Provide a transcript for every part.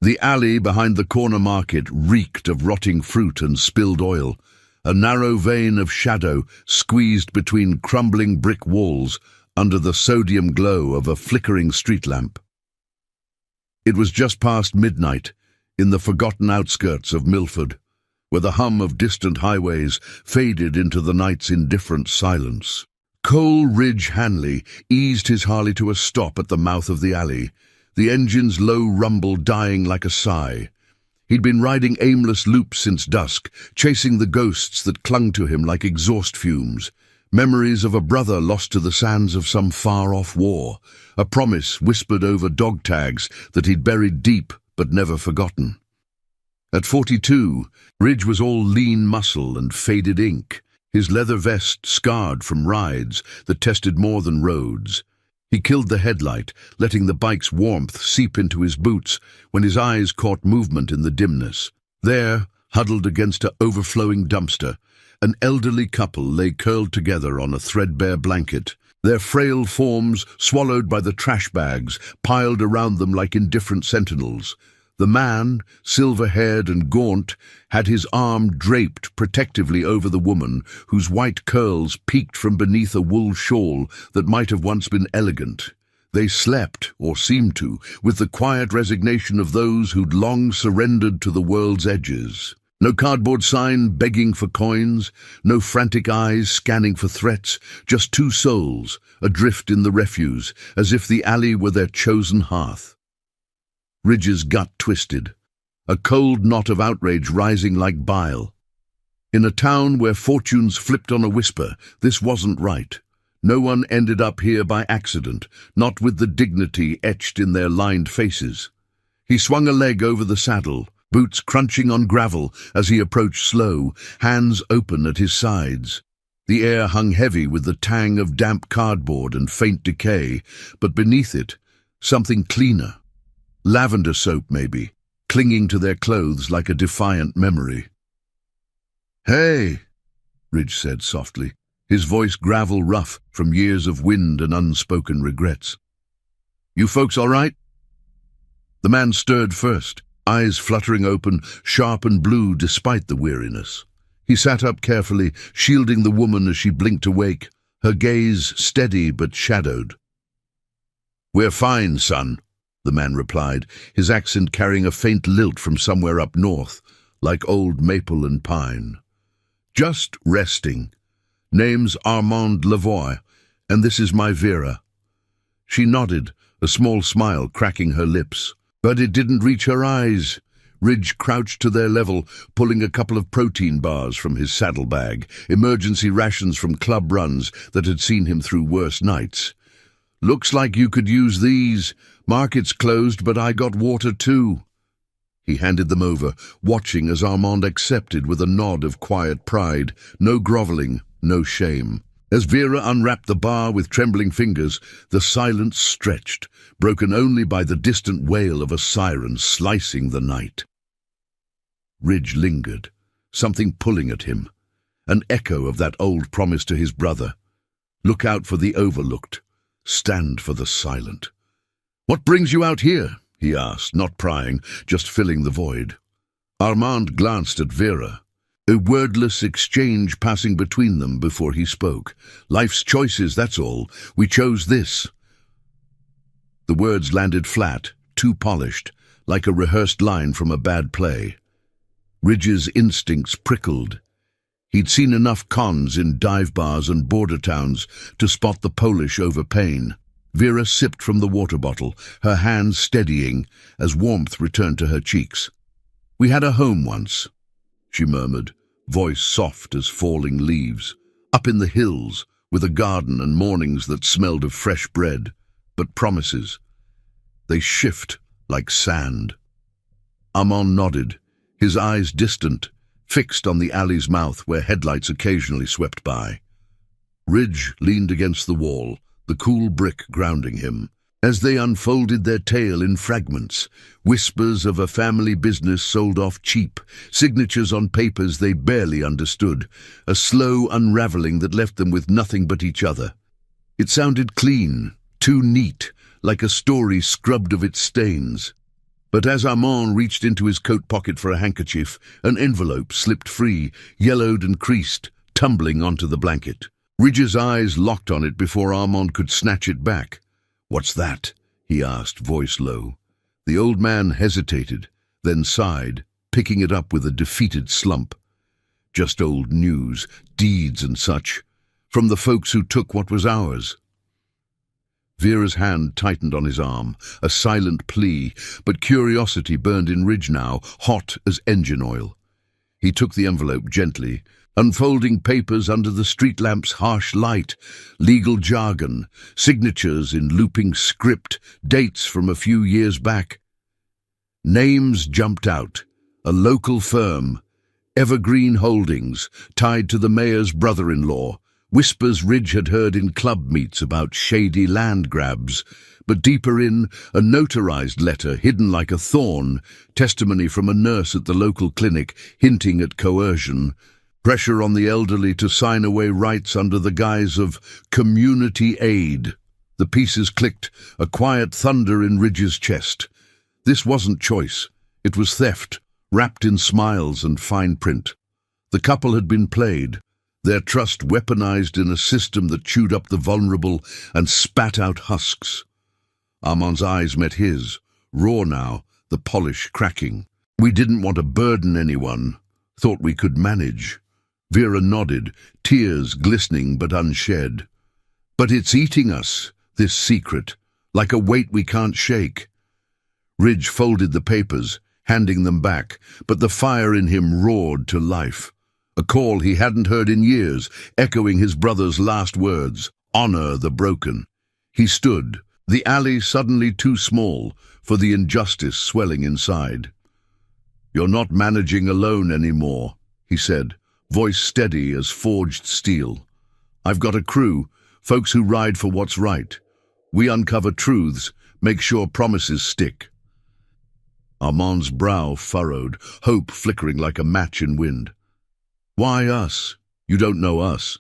The alley behind the corner market reeked of rotting fruit and spilled oil, a narrow vein of shadow squeezed between crumbling brick walls under the sodium glow of a flickering street lamp. It was just past midnight, in the forgotten outskirts of Milford, where the hum of distant highways faded into the night's indifferent silence. Coleridge Hanley eased his Harley to a stop at the mouth of the alley, the engine's low rumble dying like a sigh. He'd been riding aimless loops since dusk, chasing the ghosts that clung to him like exhaust fumes, memories of a brother lost to the sands of some far-off war, a promise whispered over dog tags that he'd buried deep but never forgotten. At 42, Ridge was all lean muscle and faded ink, his leather vest scarred from rides that tested more than roads. He killed the headlight, letting the bike's warmth seep into his boots when his eyes caught movement in the dimness. There, huddled against an overflowing dumpster, an elderly couple lay curled together on a threadbare blanket, their frail forms swallowed by the trash bags piled around them like indifferent sentinels. The man, silver-haired and gaunt, had his arm draped protectively over the woman, whose white curls peeked from beneath a wool shawl that might have once been elegant. They slept, or seemed to, with the quiet resignation of those who'd long surrendered to the world's edges. No cardboard sign begging for coins, no frantic eyes scanning for threats, just two souls, adrift in the refuse, as if the alley were their chosen hearth. Ridge's gut twisted, a cold knot of outrage rising like bile. In a town where fortunes flipped on a whisper, this wasn't right. No one ended up here by accident, not with the dignity etched in their lined faces. He swung a leg over the saddle, boots crunching on gravel as he approached slow, hands open at his sides. The air hung heavy with the tang of damp cardboard and faint decay, but beneath it, something cleaner. Lavender soap, maybe, clinging to their clothes like a defiant memory. "Hey," Ridge said softly, his voice gravel rough from years of wind and unspoken regrets. "You folks all right?" The man stirred first, eyes fluttering open, sharp and blue despite the weariness. He sat up carefully, shielding the woman as she blinked awake, her gaze steady but shadowed. "We're fine, son," the man replied, his accent carrying a faint lilt from somewhere up north, like old maple and pine. "Just resting. Name's Armand Lavoie, and this is my Vera." She nodded, a small smile cracking her lips. But it didn't reach her eyes. Ridge crouched to their level, pulling a couple of protein bars from his saddlebag, emergency rations from club runs that had seen him through worse nights. "Looks like you could use these. Market's closed, but I got water too." He handed them over, watching as Armand accepted with a nod of quiet pride, no groveling, no shame. As Vera unwrapped the bar with trembling fingers, the silence stretched, broken only by the distant wail of a siren slicing the night. Ridge lingered, something pulling at him, an echo of that old promise to his brother. Look out for the overlooked, stand for the silent. "What brings you out here?" he asked, not prying, just filling the void. Armand glanced at Vera, a wordless exchange passing between them before he spoke. "Life's choices, that's all. We chose this." The words landed flat, too polished, like a rehearsed line from a bad play. Ridge's instincts prickled. He'd seen enough cons in dive bars and border towns to spot the Polish over pain. Vera sipped from the water bottle, her hands steadying as warmth returned to her cheeks. "We had a home once," she murmured, voice soft as falling leaves. "Up in the hills, with a garden and mornings that smelled of fresh bread. But promises, they shift like sand." Armand nodded, his eyes distant, fixed on the alley's mouth where headlights occasionally swept by. Ridge leaned against the wall, the cool brick grounding him. As they unfolded their tale in fragments, whispers of a family business sold off cheap, signatures on papers they barely understood, a slow unraveling that left them with nothing but each other. It sounded clean, too neat, like a story scrubbed of its stains. But as Armand reached into his coat pocket for a handkerchief, an envelope slipped free, yellowed and creased, tumbling onto the blanket. Ridge's eyes locked on it before Armand could snatch it back. "What's that?" he asked, voice low. The old man hesitated, then sighed, picking it up with a defeated slump. "Just old news, deeds and such, from the folks who took what was ours." Vera's hand tightened on his arm, a silent plea, but curiosity burned in Ridge now, hot as engine oil. He took the envelope gently, unfolding papers under the street lamp's harsh light, legal jargon, signatures in looping script, dates from a few years back. Names jumped out: a local firm, Evergreen Holdings, tied to the mayor's brother-in-law, whispers Ridge had heard in club meets about shady land grabs, but deeper in, a notarized letter hidden like a thorn, testimony from a nurse at the local clinic hinting at coercion, pressure on the elderly to sign away rights under the guise of community aid. The pieces clicked, a quiet thunder in Ridge's chest. This wasn't choice. It was theft, wrapped in smiles and fine print. The couple had been played, their trust weaponized in a system that chewed up the vulnerable and spat out husks. Armand's eyes met his, raw now, the polish cracking. "We didn't want to burden anyone. Thought we could manage." Vera nodded, tears glistening but unshed. "But it's eating us, this secret, like a weight we can't shake." Ridge folded the papers, handing them back, but the fire in him roared to life. A call he hadn't heard in years, echoing his brother's last words: "Honor the broken." He stood, the alley suddenly too small for the injustice swelling inside. "You're not managing alone anymore," he said, voice steady as forged steel. "I've got a crew, folks who ride for what's right. We uncover truths, make sure promises stick." Armand's brow furrowed, hope flickering like a match in wind. "Why us? You don't know us."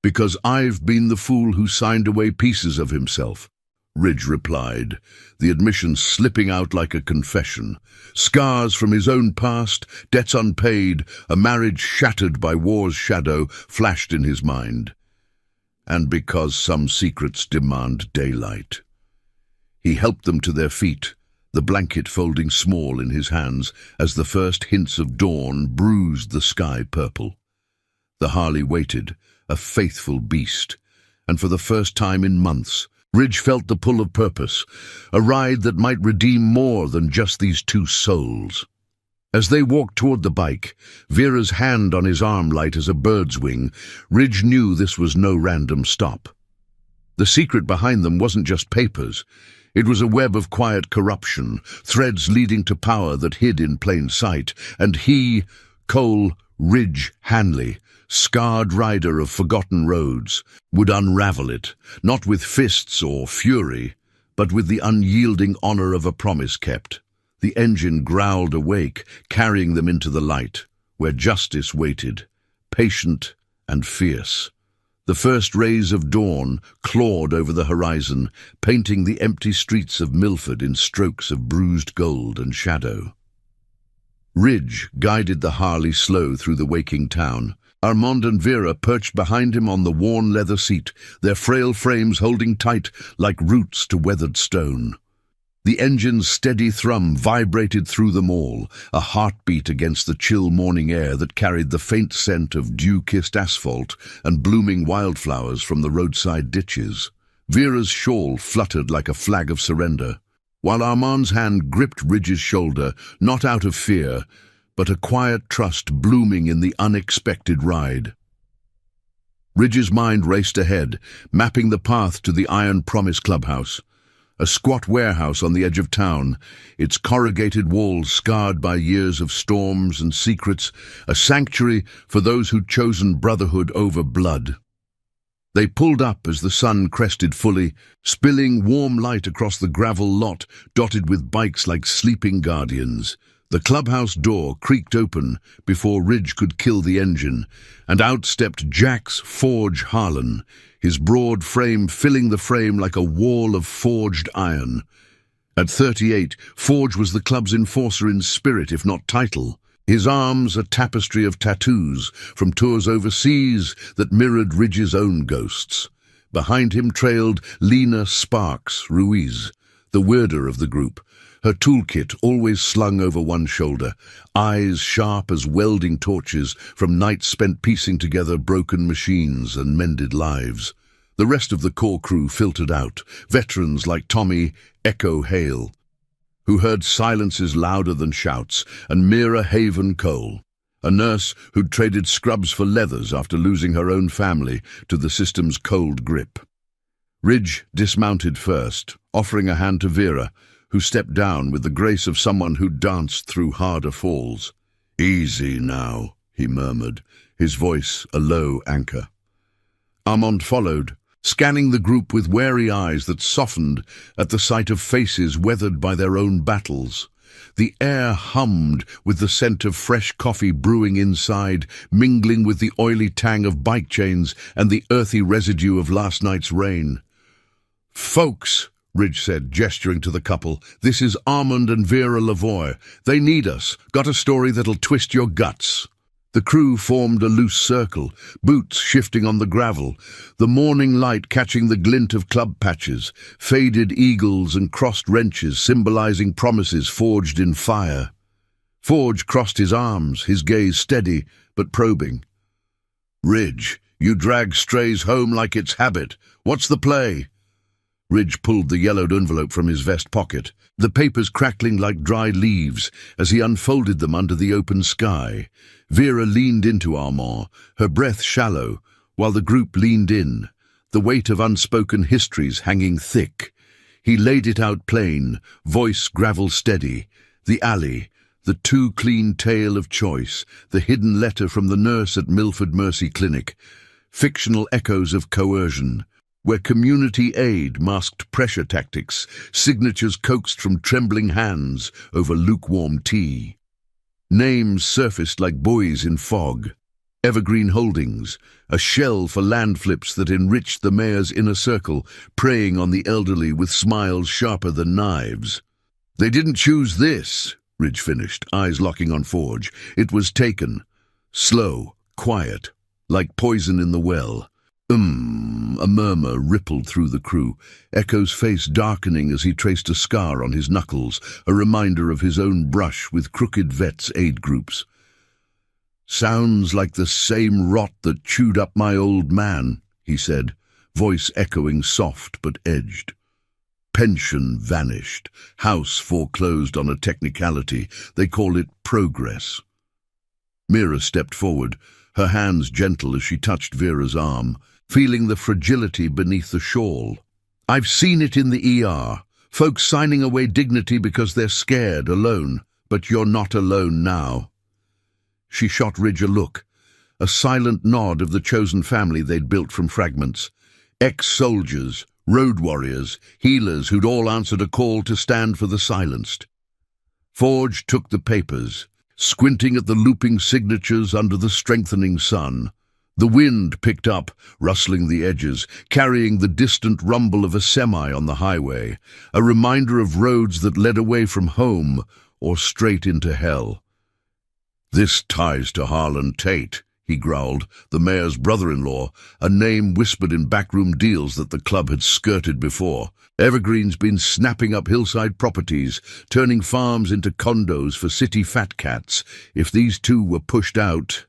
"Because I've been the fool who signed away pieces of himself," Ridge replied, the admission slipping out like a confession. Scars from his own past, debts unpaid, a marriage shattered by war's shadow flashed in his mind. "And because some secrets demand daylight." He helped them to their feet, the blanket folding small in his hands as the first hints of dawn bruised the sky purple. The Harley waited, a faithful beast, and for the first time in months, Ridge felt the pull of purpose, a ride that might redeem more than just these two souls. As they walked toward the bike, Vera's hand on his arm light as a bird's wing, Ridge knew this was no random stop. The secret behind them wasn't just papers. It was a web of quiet corruption, threads leading to power that hid in plain sight, and he, Cole Ridge Hanley, scarred rider of forgotten roads, would unravel it, not with fists or fury, but with the unyielding honor of a promise kept. The engine growled awake, carrying them into the light, where justice waited, patient and fierce. The first rays of dawn clawed over the horizon, painting the empty streets of Milford in strokes of bruised gold and shadow. Ridge guided the Harley slow through the waking town. Armand and Vera perched behind him on the worn leather seat, their frail frames holding tight like roots to weathered stone. The engine's steady thrum vibrated through them all, a heartbeat against the chill morning air that carried the faint scent of dew-kissed asphalt and blooming wildflowers from the roadside ditches. Vera's shawl fluttered like a flag of surrender, while Armand's hand gripped Ridge's shoulder, not out of fear, but a quiet trust blooming in the unexpected ride. Ridge's mind raced ahead, mapping the path to the Iron Promise Clubhouse. A squat warehouse on the edge of town, its corrugated walls scarred by years of storms and secrets, a sanctuary for those who'd chosen brotherhood over blood. They pulled up as the sun crested fully, spilling warm light across the gravel lot dotted with bikes like sleeping guardians. The clubhouse door creaked open before Ridge could kill the engine, and out stepped Jack's Forge Harlan, his broad frame filling the frame like a wall of forged iron. At 38, Forge was the club's enforcer in spirit, if not title. His arms a tapestry of tattoos from tours overseas that mirrored Ridge's own ghosts. Behind him trailed Lena Sparks Ruiz, the weirder of the group, her toolkit always slung over one shoulder, eyes sharp as welding torches from nights spent piecing together broken machines and mended lives. The rest of the core crew filtered out, veterans like Tommy Echo Hale, who heard silences louder than shouts, and Mira Haven Cole, a nurse who'd traded scrubs for leathers after losing her own family to the system's cold grip. Ridge dismounted first, offering a hand to Vera, who stepped down with the grace of someone who'd danced through harder falls. "Easy now," he murmured, his voice a low anchor. Armand followed, scanning the group with wary eyes that softened at the sight of faces weathered by their own battles. The air hummed with the scent of fresh coffee brewing inside, mingling with the oily tang of bike chains and the earthy residue of last night's rain. "Folks," Ridge said, gesturing to the couple, "this is Armand and Vera Lavoie. They need us. Got a story that'll twist your guts." The crew formed a loose circle, boots shifting on the gravel, the morning light catching the glint of club patches, faded eagles and crossed wrenches symbolizing promises forged in fire. Forge crossed his arms, his gaze steady but probing. "Ridge, you drag strays home like it's habit. What's the play?" Ridge pulled the yellowed envelope from his vest pocket, the papers crackling like dry leaves as he unfolded them under the open sky. Vera leaned into Armand, her breath shallow, while the group leaned in, the weight of unspoken histories hanging thick. He laid it out plain, voice gravel steady. The alley, the too clean tale of choice, the hidden letter from the nurse at Milford Mercy Clinic, fictional echoes of coercion, where community aid masked pressure tactics, signatures coaxed from trembling hands over lukewarm tea. Names surfaced like buoys in fog. Evergreen Holdings, a shell for land flips that enriched the mayor's inner circle, preying on the elderly with smiles sharper than knives. "They didn't choose this," Ridge finished, eyes locking on Forge. "It was taken. Slow, quiet, like poison in the well." A murmur rippled through the crew, Echo's face darkening as he traced a scar on his knuckles, a reminder of his own brush with crooked vets' aid groups. "Sounds like the same rot that chewed up my old man," he said, voice echoing soft but edged. "Pension vanished, house foreclosed on a technicality. They call it progress." Mira stepped forward, her hands gentle as she touched Vera's arm, feeling the fragility beneath the shawl. "I've seen it in the ER. Folks signing away dignity because they're scared, alone. But you're not alone now." She shot Ridge a look, a silent nod of the chosen family they'd built from fragments. Ex-soldiers, road warriors, healers who'd all answered a call to stand for the silenced. Forge took the papers, squinting at the looping signatures under the strengthening sun. The wind picked up, rustling the edges, carrying the distant rumble of a semi on the highway, a reminder of roads that led away from home or straight into hell. "This ties to Harlan Tate," he growled, the mayor's brother-in-law, a name whispered in backroom deals that the club had skirted before. Evergreen's been snapping up hillside properties, turning farms into condos for city fat cats. If these two were pushed out...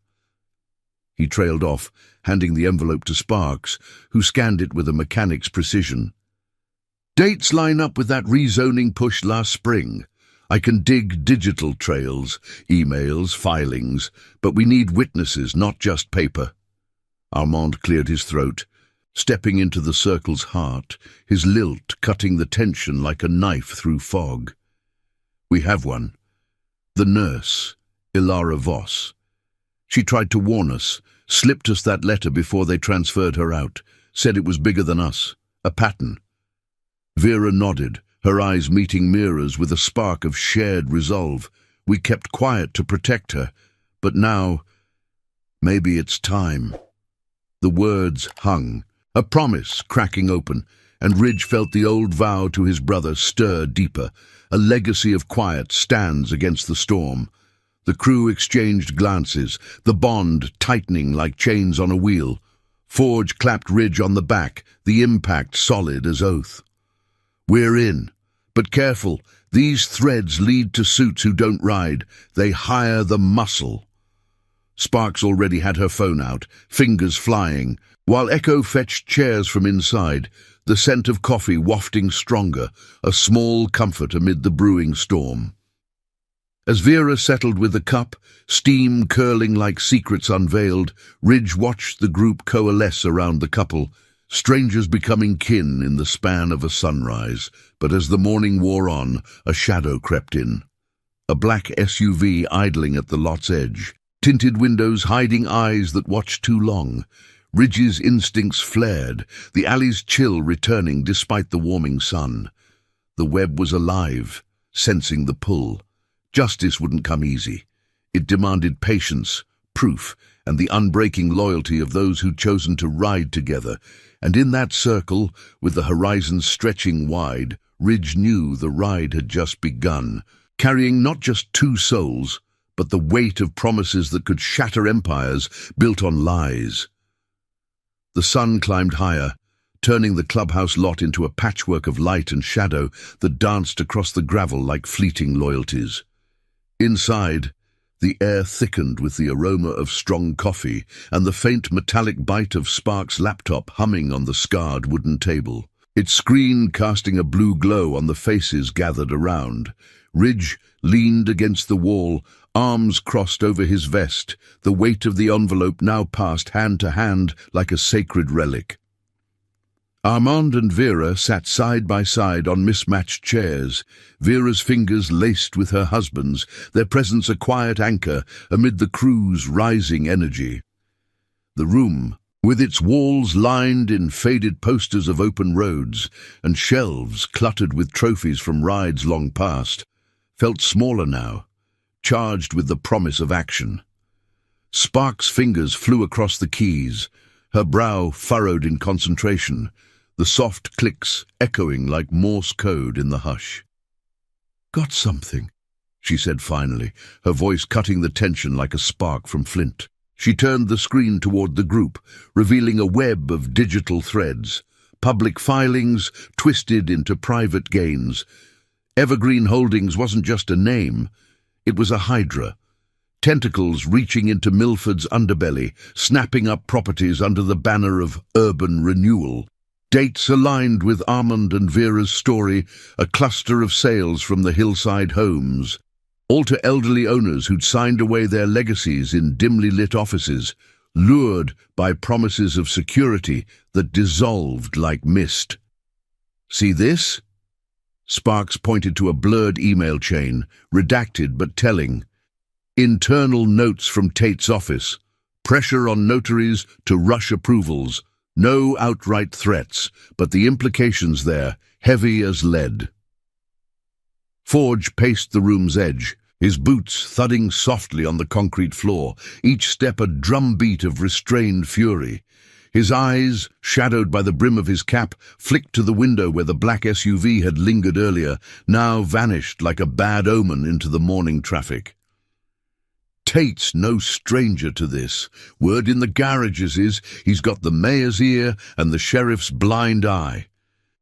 He trailed off, handing the envelope to Sparks, who scanned it with a mechanic's precision. "Dates line up with that rezoning push last spring. I can dig digital trails, emails, filings, but we need witnesses, not just paper." Armand cleared his throat, stepping into the circle's heart, his lilt cutting the tension like a knife through fog. "We have one. The nurse, Ilara Voss. She tried to warn us, slipped us that letter before they transferred her out, said it was bigger than us, a pattern." Vera nodded, her eyes meeting Mira's with a spark of shared resolve. "We kept quiet to protect her, but now, maybe it's time." The words hung, a promise cracking open, and Ridge felt the old vow to his brother stir deeper. A legacy of quiet stands against the storm. The crew exchanged glances, the bond tightening like chains on a wheel. Forge clapped Ridge on the back, the impact solid as oath. "We're in. But careful, these threads lead to suits who don't ride. They hire the muscle." Sparks already had her phone out, fingers flying, while Echo fetched chairs from inside, the scent of coffee wafting stronger, a small comfort amid the brewing storm. As Vera settled with the cup, steam curling like secrets unveiled, Ridge watched the group coalesce around the couple, strangers becoming kin in the span of a sunrise. But as the morning wore on, a shadow crept in. A black SUV idling at the lot's edge, tinted windows hiding eyes that watched too long. Ridge's instincts flared, the alley's chill returning despite the warming sun. The web was alive, sensing the pull. Justice wouldn't come easy. It demanded patience, proof, and the unbreaking loyalty of those who'd chosen to ride together. And in that circle, with the horizon stretching wide, Ridge knew the ride had just begun, carrying not just two souls, but the weight of promises that could shatter empires built on lies. The sun climbed higher, turning the clubhouse lot into a patchwork of light and shadow that danced across the gravel like fleeting loyalties. Inside, the air thickened with the aroma of strong coffee and the faint metallic bite of Sparks' laptop humming on the scarred wooden table, its screen casting a blue glow on the faces gathered around. Ridge leaned against the wall, arms crossed over his vest, the weight of the envelope now passed hand to hand like a sacred relic. Armand and Vera sat side by side on mismatched chairs, Vera's fingers laced with her husband's, their presence a quiet anchor amid the crew's rising energy. The room, with its walls lined in faded posters of open roads and shelves cluttered with trophies from rides long past, felt smaller now, charged with the promise of action. Sparks' fingers flew across the keys, her brow furrowed in concentration, the soft clicks echoing like Morse code in the hush. "Got something," she said finally, her voice cutting the tension like a spark from flint. She turned the screen toward the group, revealing a web of digital threads, public filings twisted into private gains. Evergreen Holdings wasn't just a name, it was a hydra, tentacles reaching into Milford's underbelly, snapping up properties under the banner of urban renewal. Dates aligned with Armand and Vera's story, a cluster of sales from the hillside homes, all to elderly owners who'd signed away their legacies in dimly lit offices, lured by promises of security that dissolved like mist. "See this?" Sparks pointed to a blurred email chain, redacted but telling. "Internal notes from Tate's office. Pressure on notaries to rush approvals. No outright threats, but the implications there, heavy as lead." Forge paced the room's edge, his boots thudding softly on the concrete floor, each step a drumbeat of restrained fury. His eyes, shadowed by the brim of his cap, flicked to the window where the black SUV had lingered earlier, now vanished like a bad omen into the morning traffic. Tate's no stranger to this. Word in the garages is he's got the mayor's ear and the sheriff's blind eye.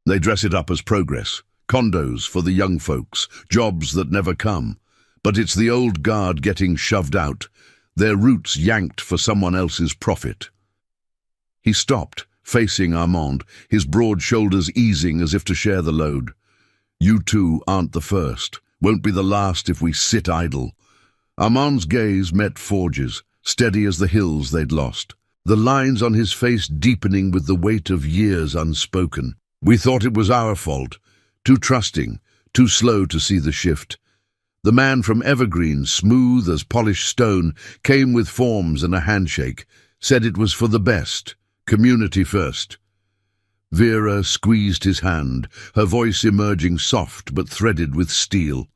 They dress it up as progress, condos for the young folks, jobs that never come. But it's the old guard getting shoved out, their roots yanked for someone else's profit. He stopped, facing Armand, his broad shoulders easing as if to share the load. "You two aren't the first, won't be the last if we sit idle." Armand's gaze met Forge's, steady as the hills they'd lost, the lines on his face deepening with the weight of years unspoken. "We thought it was our fault, too trusting, too slow to see the shift." The man from Evergreen, smooth as polished stone, came with forms and a handshake, said it was for the best, community first. Vera squeezed his hand, her voice emerging soft but threaded with steel.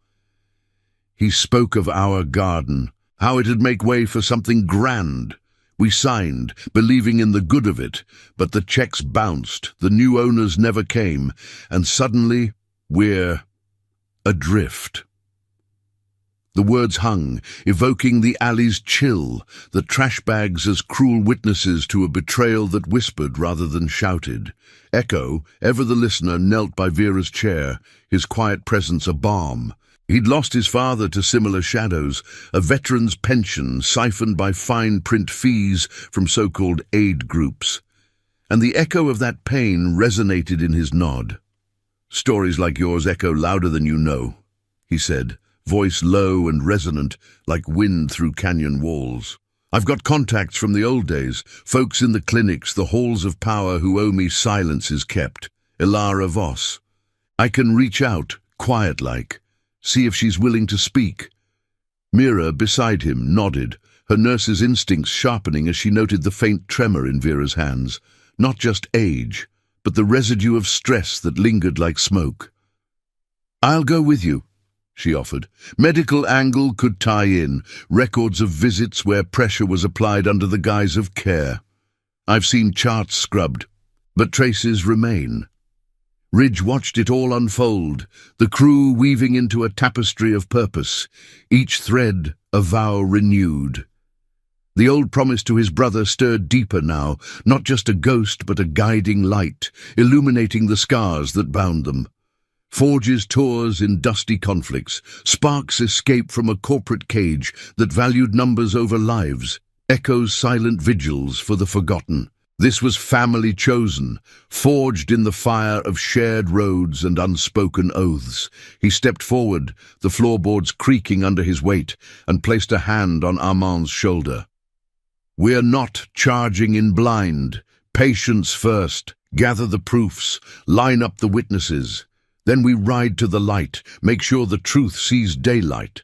"He spoke of our garden, how it'd make way for something grand. We signed, believing in the good of it, but the checks bounced, the new owners never came, and suddenly we're adrift. The words hung, evoking the alley's chill, the trash bags as cruel witnesses to a betrayal that whispered rather than shouted. Echo, ever the listener, knelt by Vera's chair, his quiet presence a balm. He'd lost his father to similar shadows, a veteran's pension siphoned by fine print fees from so-called aid groups. And the echo of that pain resonated in his nod. "Stories like yours echo louder than you know," he said, voice low and resonant like wind through canyon walls. "I've got contacts from the old days, folks in the clinics, the halls of power who owe me silence is kept. Ilara Voss. I can reach out, quiet-like, see if she's willing to speak." Mira, beside him, nodded, her nurse's instincts sharpening as she noted the faint tremor in Vera's hands. Not just age, but the residue of stress that lingered like smoke. "I'll go with you," she offered. "Medical angle could tie in, records of visits where pressure was applied under the guise of care. I've seen charts scrubbed, but traces remain." Ridge watched it all unfold, the crew weaving into a tapestry of purpose, each thread a vow renewed. The old promise to his brother stirred deeper now, not just a ghost but a guiding light, illuminating the scars that bound them. Forge's tours in dusty conflicts, Sparks' escape from a corporate cage that valued numbers over lives, Echo's silent vigils for the forgotten. This was family chosen, forged in the fire of shared roads and unspoken oaths. He stepped forward, the floorboards creaking under his weight, and placed a hand on Armand's shoulder. "We're not charging in blind. Patience first. Gather the proofs. Line up the witnesses. Then we ride to the light, make sure the truth sees daylight."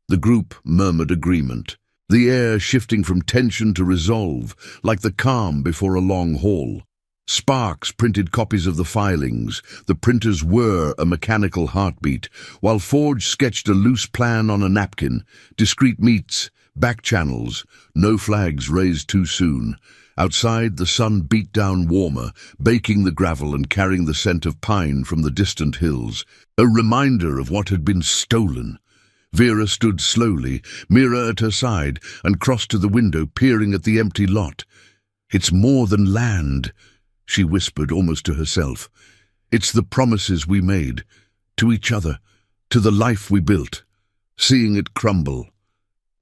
The group murmured agreement, the air shifting from tension to resolve, like the calm before a long haul. Sparks printed copies of the filings, the printer's whir a mechanical heartbeat, while Forge sketched a loose plan on a napkin, discreet meets, back channels, no flags raised too soon. Outside, the sun beat down warmer, baking the gravel and carrying the scent of pine from the distant hills, a reminder of what had been stolen. Vera stood slowly, Mira at her side, and crossed to the window, peering at the empty lot. "It's more than land," she whispered almost to herself. "It's the promises we made, to each other, to the life we built. Seeing it crumble,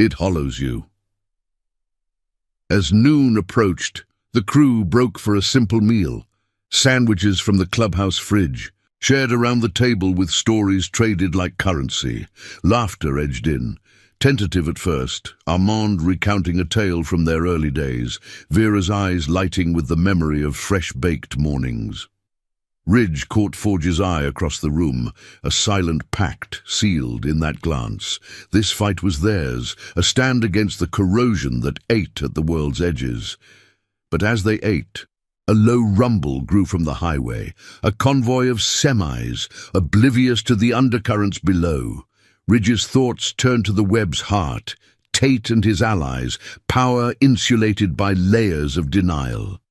it hollows you." As noon approached, the crew broke for a simple meal, sandwiches from the clubhouse fridge, shared around the table with stories traded like currency. Laughter edged in. Tentative at first, Armand recounting a tale from their early days, Vera's eyes lighting with the memory of fresh-baked mornings. Ridge caught Forge's eye across the room, a silent pact sealed in that glance. This fight was theirs, a stand against the corrosion that ate at the world's edges. But as they ate, a low rumble grew from the highway, a convoy of semis, oblivious to the undercurrents below. Ridge's thoughts turned to the web's heart, Tate and his allies, power insulated by layers of denial.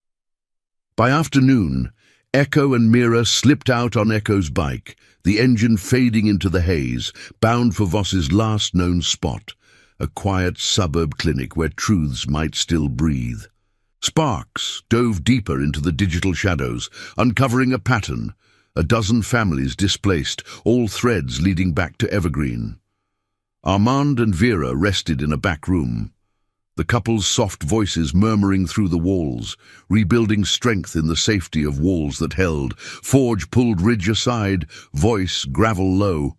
By afternoon, Echo and Mira slipped out on Echo's bike, the engine fading into the haze, bound for Voss's last known spot, a quiet suburb clinic where truths might still breathe. Sparks dove deeper into the digital shadows, uncovering a pattern, a dozen families displaced, all threads leading back to Evergreen. Armand and Vera rested in a back room, the couple's soft voices murmuring through the walls, rebuilding strength in the safety of walls that held. Forge pulled Ridge aside, voice gravel low.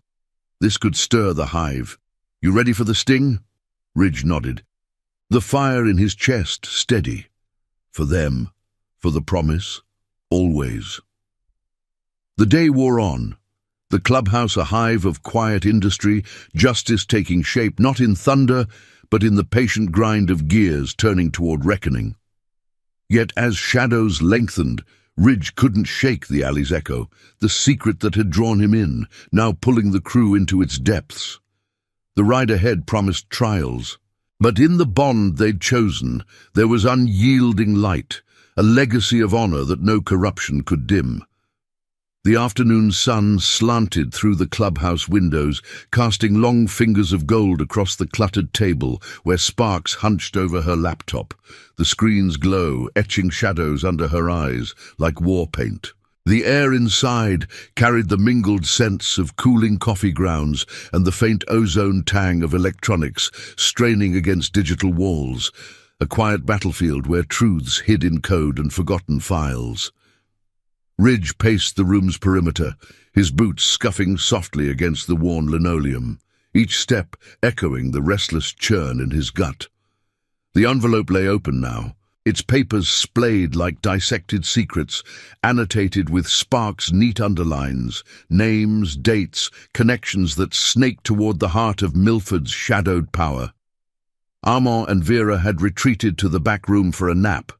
This could stir the hive. "You ready for the sting?" Ridge nodded, the fire in his chest steady. For them, for the promise, always. The day wore on. The clubhouse a hive of quiet industry, justice taking shape not in thunder, but in the patient grind of gears turning toward reckoning. Yet as shadows lengthened, Ridge couldn't shake the alley's echo, the secret that had drawn him in, now pulling the crew into its depths. The ride ahead promised trials. But in the bond they'd chosen, there was unyielding light, a legacy of honor that no corruption could dim. The afternoon sun slanted through the clubhouse windows, casting long fingers of gold across the cluttered table where Sparks hunched over her laptop, the screen's glow etching shadows under her eyes like war paint. The air inside carried the mingled scents of cooling coffee grounds and the faint ozone tang of electronics straining against digital walls, a quiet battlefield where truths hid in code and forgotten files. Ridge paced the room's perimeter, his boots scuffing softly against the worn linoleum, each step echoing the restless churn in his gut. The envelope lay open now, its papers splayed like dissected secrets, annotated with Sparks' neat underlines, names, dates, connections that snaked toward the heart of Milford's shadowed power. Armand and Vera had retreated to the back room for a nap,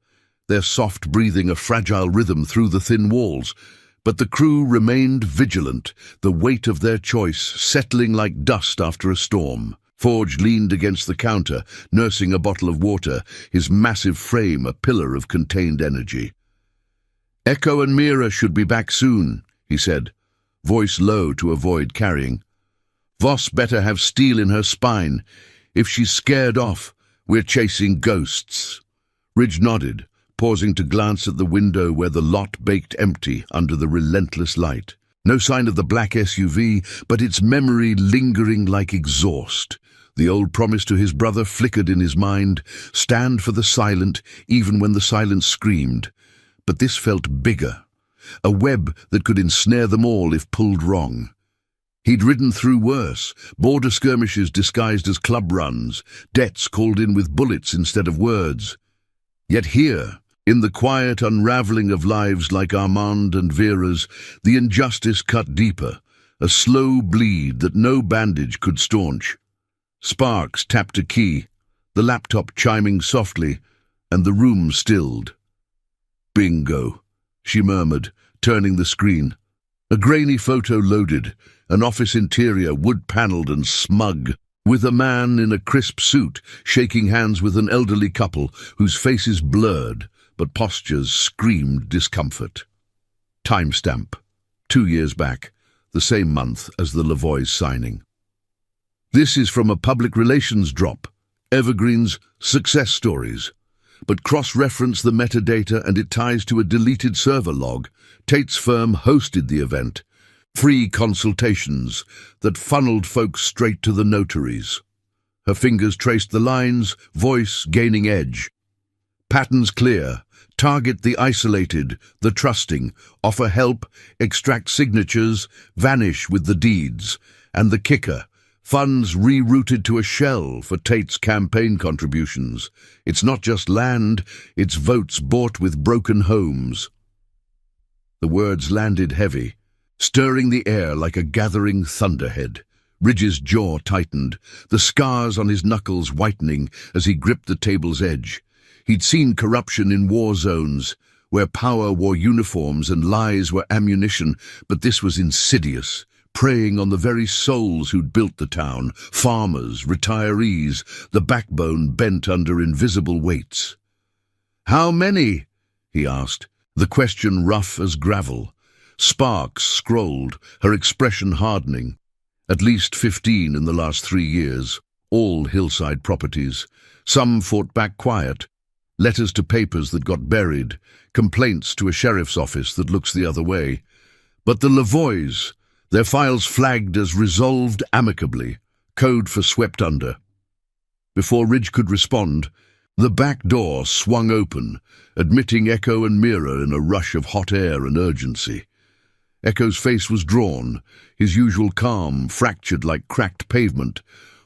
their soft breathing a fragile rhythm through the thin walls, but the crew remained vigilant, the weight of their choice settling like dust after a storm. Forge leaned against the counter, nursing a bottle of water, his massive frame a pillar of contained energy. "Echo and Mira should be back soon," he said, voice low to avoid carrying. "Voss better have steel in her spine. If she's scared off, we're chasing ghosts." Ridge nodded, pausing to glance at the window where the lot baked empty under the relentless light. No sign of the black SUV, but its memory lingering like exhaust. The old promise to his brother flickered in his mind, stand for the silent, even when the silence screamed. But this felt bigger, a web that could ensnare them all if pulled wrong. He'd ridden through worse, border skirmishes disguised as club runs, debts called in with bullets instead of words. Yet here, in the quiet unraveling of lives like Armand and Vera's, the injustice cut deeper, a slow bleed that no bandage could staunch. Sparks tapped a key, the laptop chiming softly, and the room stilled. "Bingo," she murmured, turning the screen. A grainy photo loaded, an office interior wood-paneled and smug, with a man in a crisp suit shaking hands with an elderly couple whose faces blurred, but postures screamed discomfort. Timestamp: 2 years back, the same month as the Lavoie's signing. This is from a public relations drop, Evergreen's success stories, but cross-reference the metadata and it ties to a deleted server log. Tate's firm hosted the event, free consultations that funneled folks straight to the notaries. Her fingers traced the lines, voice gaining edge. Patterns clear, target the isolated, the trusting, offer help, extract signatures, vanish with the deeds. And the kicker, funds rerouted to a shell for Tate's campaign contributions. It's not just land, it's votes bought with broken homes. The words landed heavy, stirring the air like a gathering thunderhead. Ridge's jaw tightened, the scars on his knuckles whitening as he gripped the table's edge. He'd seen corruption in war zones, where power wore uniforms and lies were ammunition, but this was insidious, preying on the very souls who'd built the town, farmers, retirees, the backbone bent under invisible weights. "How many?" he asked, the question rough as gravel. Sparks scrolled, her expression hardening. At least 15 in the last 3 years, all hillside properties. Some fought back quiet, letters to papers that got buried, complaints to a sheriff's office that looks the other way. But the Lavoies, their files flagged as resolved amicably, code for swept under. Before Ridge could respond, the back door swung open, admitting Echo and Mira in a rush of hot air and urgency. Echo's face was drawn, his usual calm fractured like cracked pavement,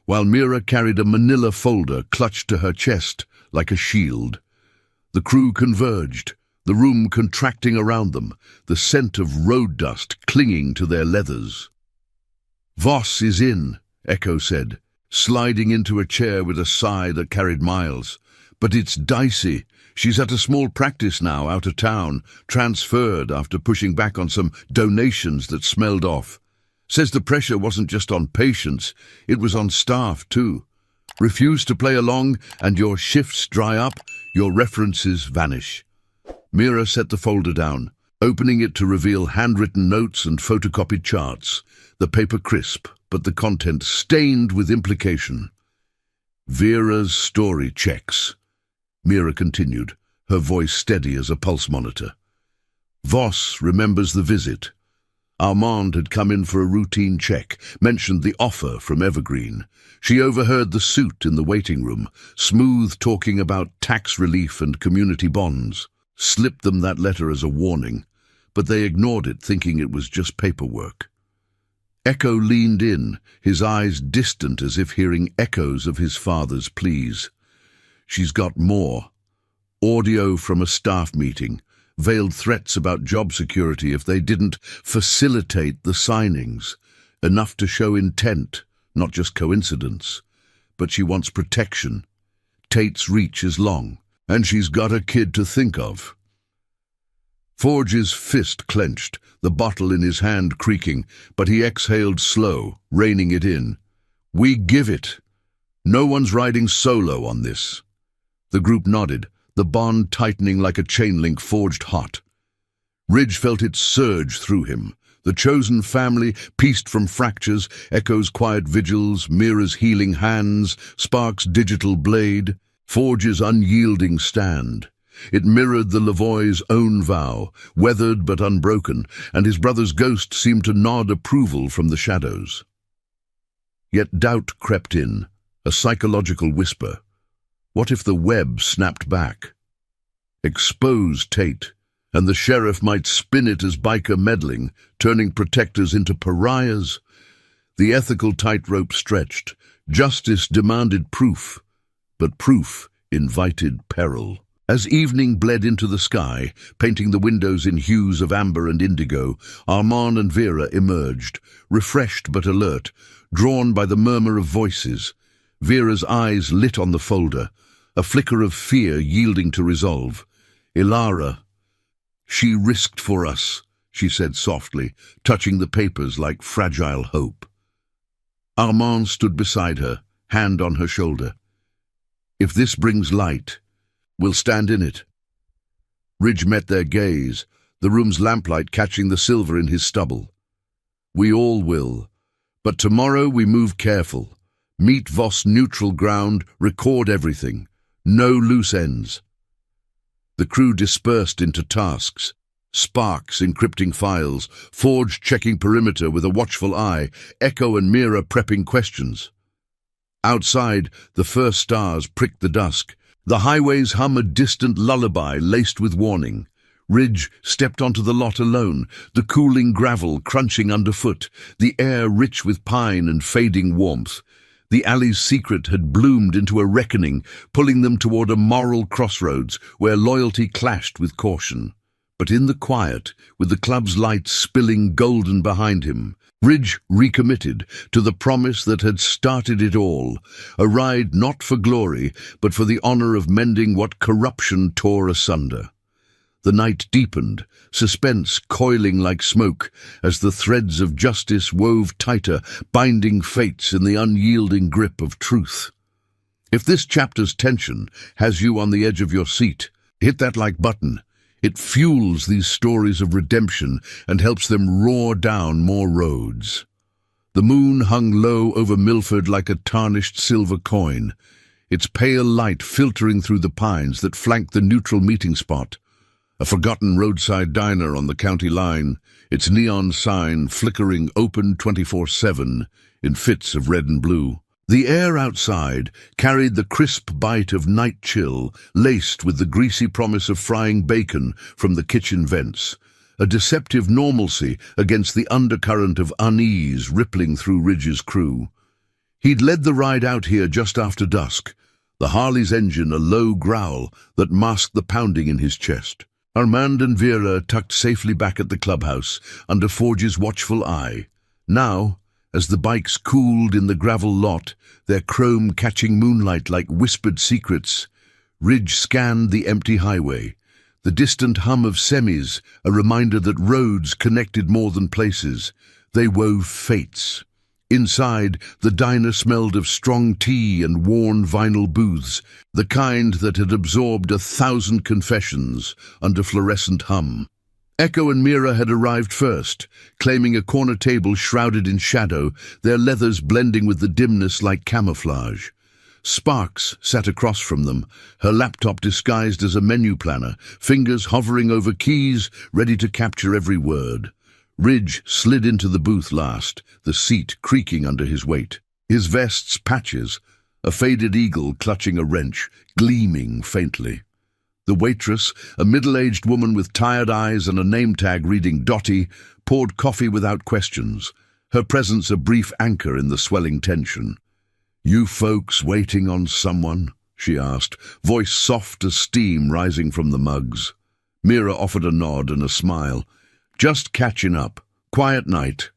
while Mira carried a manila folder clutched to her chest like a shield. The crew converged, the room contracting around them, the scent of road dust clinging to their leathers. "Voss is in," Echo said, sliding into a chair with a sigh that carried miles. "But it's dicey. She's at a small practice now out of town, transferred after pushing back on some donations that smelled off. Says the pressure wasn't just on patients, it was on staff too." Refuse to play along, and your shifts dry up, your references vanish. Mira set the folder down, opening it to reveal handwritten notes and photocopied charts, the paper crisp, but the content stained with implication. Vera's story checks. Mira continued, her voice steady as a pulse monitor. Voss remembers the visit. Armand had come in for a routine check, mentioned the offer from Evergreen. She overheard the suit in the waiting room, smooth talking about tax relief and community bonds. Slipped them that letter as a warning, but they ignored it, thinking it was just paperwork. Echo leaned in, his eyes distant as if hearing echoes of his father's pleas. She's got more. Audio from a staff meeting, veiled threats about job security if they didn't facilitate the signings, enough to show intent, not just coincidence. But she wants protection. Tate's reach is long, and she's got a kid to think of. Forge's fist clenched, the bottle in his hand creaking, but he exhaled slow, reining it in. We give it. No one's riding solo on this. The group nodded, the bond tightening like a chain link forged hot. Ridge felt it surge through him. The chosen family, pieced from fractures, Echo's quiet vigils, Mira's healing hands, Spark's digital blade, Forge's unyielding stand. It mirrored the Lavoie's own vow, weathered but unbroken, and his brother's ghost seemed to nod approval from the shadows. Yet doubt crept in, a psychological whisper. What if the web snapped back? Expose Tate, and the sheriff might spin it as biker meddling, turning protectors into pariahs. The ethical tightrope stretched. Justice demanded proof, but proof invited peril. As evening bled into the sky, painting the windows in hues of amber and indigo, Armand and Vera emerged, refreshed but alert, drawn by the murmur of voices. Vera's eyes lit on the folder, a flicker of fear yielding to resolve. Ilara. She risked for us, she said softly, touching the papers like fragile hope. Armand stood beside her, hand on her shoulder. If this brings light, we'll stand in it. Ridge met their gaze, the room's lamplight catching the silver in his stubble. We all will, but tomorrow we move careful. Meet Voss neutral ground, record everything. No loose ends. The crew dispersed into tasks. Sparks encrypting files, Forge checking perimeter with a watchful eye, Echo and Mira prepping questions. Outside, the first stars pricked the dusk. The highways hum a distant lullaby laced with warning. Ridge stepped onto the lot alone, the cooling gravel crunching underfoot, the air rich with pine and fading warmth. The alley's secret had bloomed into a reckoning, pulling them toward a moral crossroads where loyalty clashed with caution. But in the quiet, with the club's lights spilling golden behind him, Ridge recommitted to the promise that had started it all, a ride not for glory, but for the honor of mending what corruption tore asunder. The night deepened, suspense coiling like smoke, as the threads of justice wove tighter, binding fates in the unyielding grip of truth. If this chapter's tension has you on the edge of your seat, hit that like button. It fuels these stories of redemption and helps them roar down more roads. The moon hung low over Milford like a tarnished silver coin, its pale light filtering through the pines that flanked the neutral meeting spot. A forgotten roadside diner on the county line, its neon sign flickering open 24/7 in fits of red and blue. The air outside carried the crisp bite of night chill, laced with the greasy promise of frying bacon from the kitchen vents, a deceptive normalcy against the undercurrent of unease rippling through Ridge's crew. He'd led the ride out here just after dusk, the Harley's engine a low growl that masked the pounding in his chest. Armand and Vera tucked safely back at the clubhouse, under Forge's watchful eye. Now, as the bikes cooled in the gravel lot, their chrome catching moonlight like whispered secrets, Ridge scanned the empty highway, the distant hum of semis, a reminder that roads connected more than places. They wove fates. Inside, the diner smelled of strong tea and worn vinyl booths, the kind that had absorbed 1,000 confessions under fluorescent hum. Echo and Mira had arrived first, claiming a corner table shrouded in shadow, their leathers blending with the dimness like camouflage. Sparks sat across from them, her laptop disguised as a menu planner, fingers hovering over keys, ready to capture every word. Ridge slid into the booth last, the seat creaking under his weight. His vest's patches, a faded eagle clutching a wrench, gleaming faintly. The waitress, a middle-aged woman with tired eyes and a name tag reading Dottie, poured coffee without questions, her presence a brief anchor in the swelling tension. "You folks waiting on someone?" she asked, voice soft as steam rising from the mugs. Mira offered a nod and a smile. "Just catching up. Quiet night."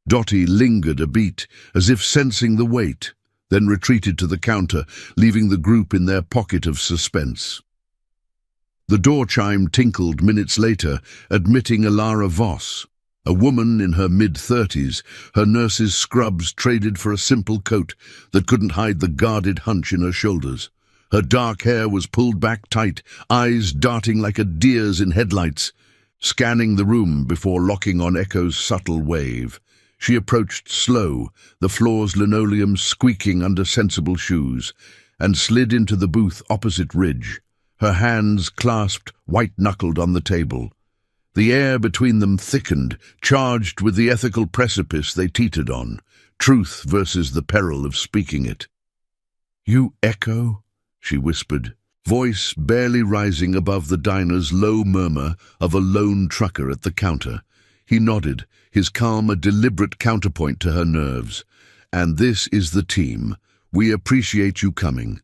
Dottie lingered a beat, as if sensing the weight, then retreated to the counter, leaving the group in their pocket of suspense. The door chime tinkled minutes later, admitting Ilara Voss, a woman in her mid-30s, her nurse's scrubs traded for a simple coat that couldn't hide the guarded hunch in her shoulders. Her dark hair was pulled back tight, eyes darting like a deer's in headlights. Scanning the room before locking on Echo's subtle wave, she approached slow, the floor's linoleum squeaking under sensible shoes, and slid into the booth opposite Ridge, her hands clasped white-knuckled on the table. The air between them thickened, charged with the ethical precipice they teetered on, truth versus the peril of speaking it. "You Echo?" she whispered, voice barely rising above the diner's low murmur of a lone trucker at the counter. He nodded, his calm a deliberate counterpoint to her nerves. "And this is the team. We appreciate you coming.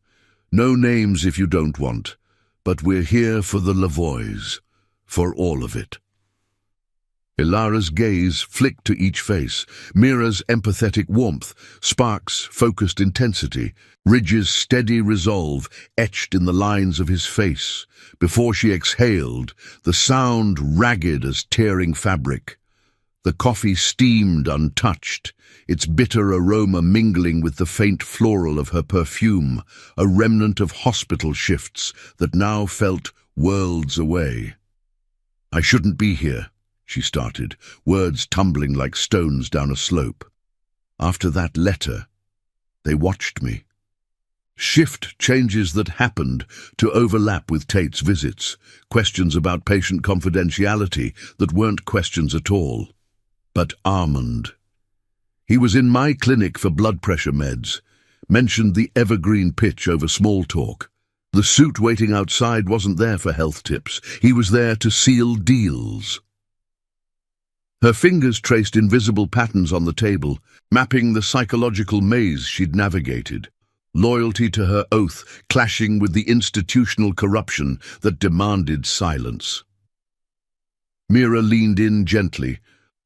No names if you don't want, but we're here for the Lavoys, for all of it." Ilara's gaze flicked to each face, Mira's empathetic warmth, Sparks' focused intensity, Ridge's steady resolve etched in the lines of his face. Before she exhaled, the sound ragged as tearing fabric. The coffee steamed untouched, its bitter aroma mingling with the faint floral of her perfume, a remnant of hospital shifts that now felt worlds away. "I shouldn't be here," she started, words tumbling like stones down a slope. "After that letter, they watched me." Shift changes that happened to overlap with Tate's visits, questions about patient confidentiality that weren't questions at all. But Armand. He was in my clinic for blood pressure meds, mentioned the evergreen pitch over small talk. The suit waiting outside wasn't there for health tips, he was there to seal deals. Her fingers traced invisible patterns on the table, mapping the psychological maze she'd navigated. Loyalty to her oath clashing with the institutional corruption that demanded silence. Mira leaned in gently,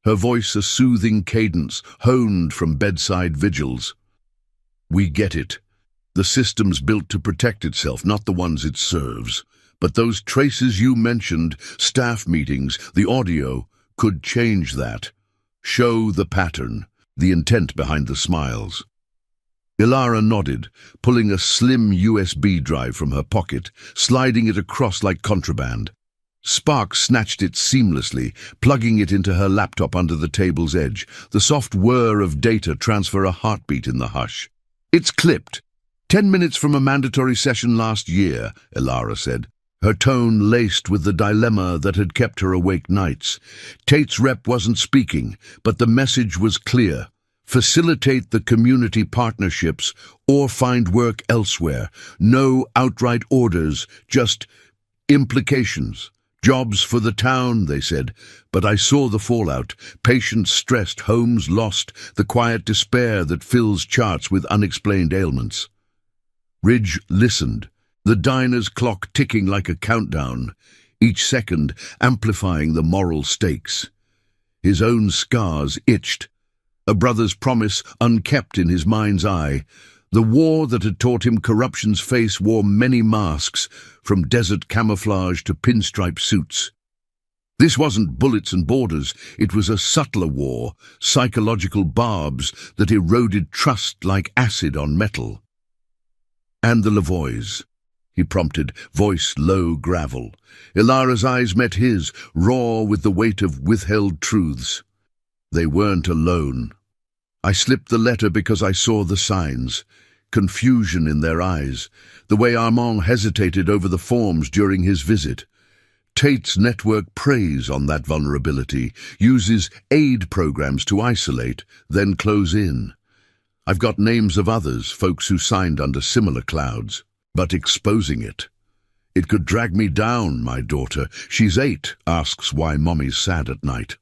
her voice a soothing cadence honed from bedside vigils. "We get it. The system's built to protect itself, not the ones it serves. But those traces you mentioned, staff meetings, the audio, could change that. Show the pattern, the intent behind the smiles." Ilara nodded, pulling a slim USB drive from her pocket, sliding it across like contraband. Sparks snatched it seamlessly, plugging it into her laptop under the table's edge, the soft whir of data transfer a heartbeat in the hush. "It's clipped. 10 minutes from a mandatory session last year," Ilara said, her tone laced with the dilemma that had kept her awake nights. Tate's rep wasn't speaking, but the message was clear. Facilitate the community partnerships or find work elsewhere. No outright orders, just implications. "Jobs for the town," they said, but I saw the fallout. Patients stressed, homes lost, the quiet despair that fills charts with unexplained ailments. Ridge listened, the diner's clock ticking like a countdown, each second amplifying the moral stakes. His own scars itched, a brother's promise unkept in his mind's eye. The war that had taught him corruption's face wore many masks, from desert camouflage to pinstripe suits. This wasn't bullets and borders, it was a subtler war, psychological barbs that eroded trust like acid on metal. "And the Lavois," he prompted, voice low gravel. Ilara's eyes met his, raw with the weight of withheld truths. They weren't alone. I slipped the letter because I saw the signs. Confusion in their eyes, the way Armand hesitated over the forms during his visit. Tate's network preys on that vulnerability, uses aid programs to isolate, then close in. I've got names of others, folks who signed under similar clouds, but exposing it. It could drag me down, my daughter. She's 8, asks why mommy's sad at night.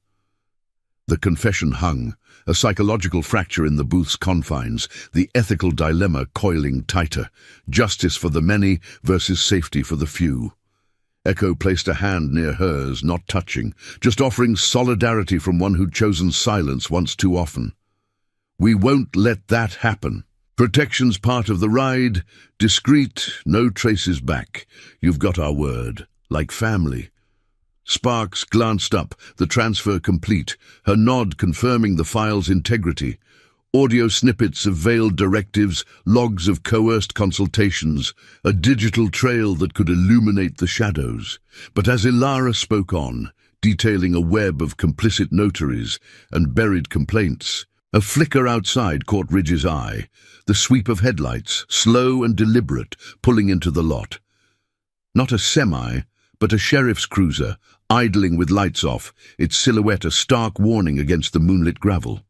The confession hung, a psychological fracture in the booth's confines, the ethical dilemma coiling tighter, justice for the many versus safety for the few. Echo placed a hand near hers, not touching, just offering solidarity from one who'd chosen silence once too often. "We won't let that happen. Protection's part of the ride, discreet, no traces back. You've got our word, like family." Sparks glanced up, the transfer complete, her nod confirming the file's integrity. Audio snippets of veiled directives, logs of coerced consultations, a digital trail that could illuminate the shadows. But as Ilara spoke on, detailing a web of complicit notaries and buried complaints, a flicker outside caught Ridge's eye, the sweep of headlights, slow and deliberate, pulling into the lot. Not a semi, but a sheriff's cruiser, idling with lights off, its silhouette a stark warning against the moonlit gravel.